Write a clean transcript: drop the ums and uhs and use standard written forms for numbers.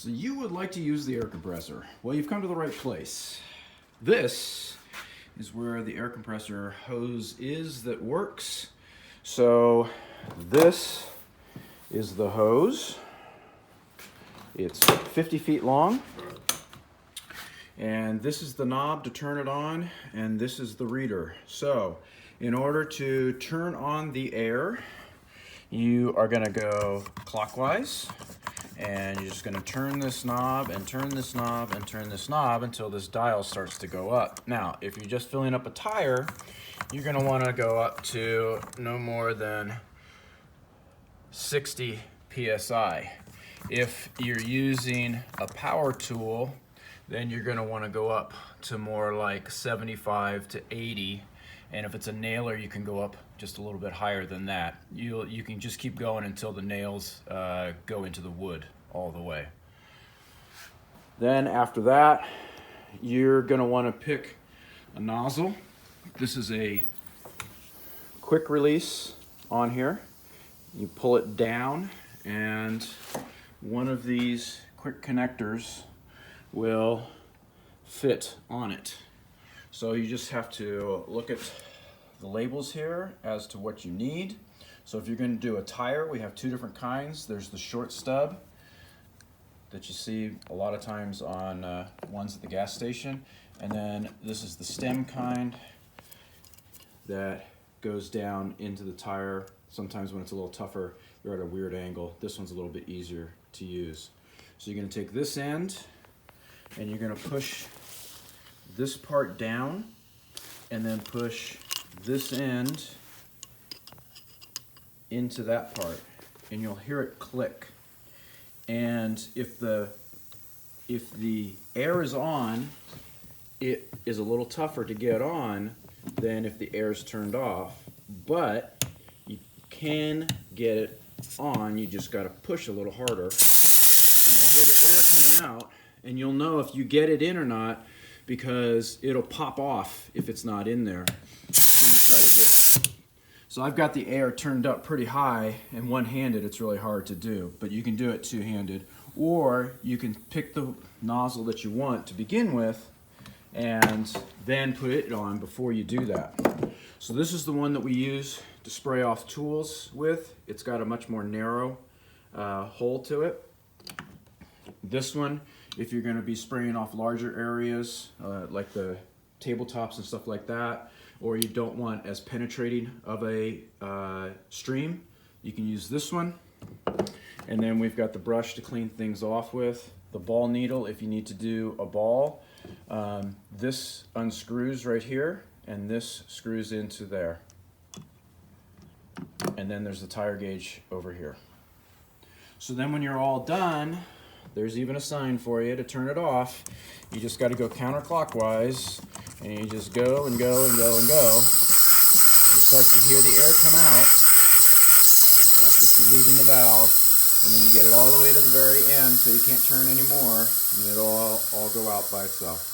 So you would like to use the air compressor. Well, you've come to the right place. This is where the air compressor hose is that works. So this is the hose. It's 50 feet long. And this is the knob to turn it on, and this is the reader. So in order to turn on the air, you are going to go clockwise, and you're just going to turn this knob and turn this knob and turn this knob until this dial starts to go up. Now, if you're just filling up a tire, you're going to want to go up to no more than 60 psi. If you're using a power tool, then you're going to want to go up to more like 75 to 80. And if it's a nailer, you can go up just a little bit higher than that. You can just keep going until the nails go into the wood all the way. Then after that, you're going to want to pick a nozzle. This is a quick release on here. You pull it down, and one of these quick connectors will fit on it. So you just have to look at the labels here as to what you need. So if you're going to do a tire, we have two different kinds. There's the short stub that you see a lot of times on ones at the gas station. And then this is the stem kind that goes down into the tire. Sometimes when it's a little tougher, they're at a weird angle. This one's a little bit easier to use. So you're going to take this end and you're going to push this part down, and then push this end into that part, and you'll hear it click. And if the air is on, it is a little tougher to get on than if the air is turned off, but you can get it on. You just got to push a little harder, and you'll hear the air coming out, and you'll know if you get it in or not, because it'll pop off if it's not in there when you try to get it. So I've got the air turned up pretty high, and one-handed it's really hard to do, but you can do it two-handed, or you can pick the nozzle that you want to begin with and then put it on before you do that. So this is the one that we use to spray off tools with. It's got a much more narrow hole to it. This one, if you're going to be spraying off larger areas like the tabletops and stuff like that, or you don't want as penetrating of a stream, you can use this one. And then we've got the brush to clean things off with, the ball needle if you need to do a ball. This unscrews right here, and this screws into there. And then there's the tire gauge over here. So then when you're all done, there's even a sign for you to turn it off. You just got to go counterclockwise, and you just go and go and go and go. You start to hear the air come out. That's what you're leaving the valve, and then you get it all the way to the very end, so you can't turn anymore, and it'll all go out by itself.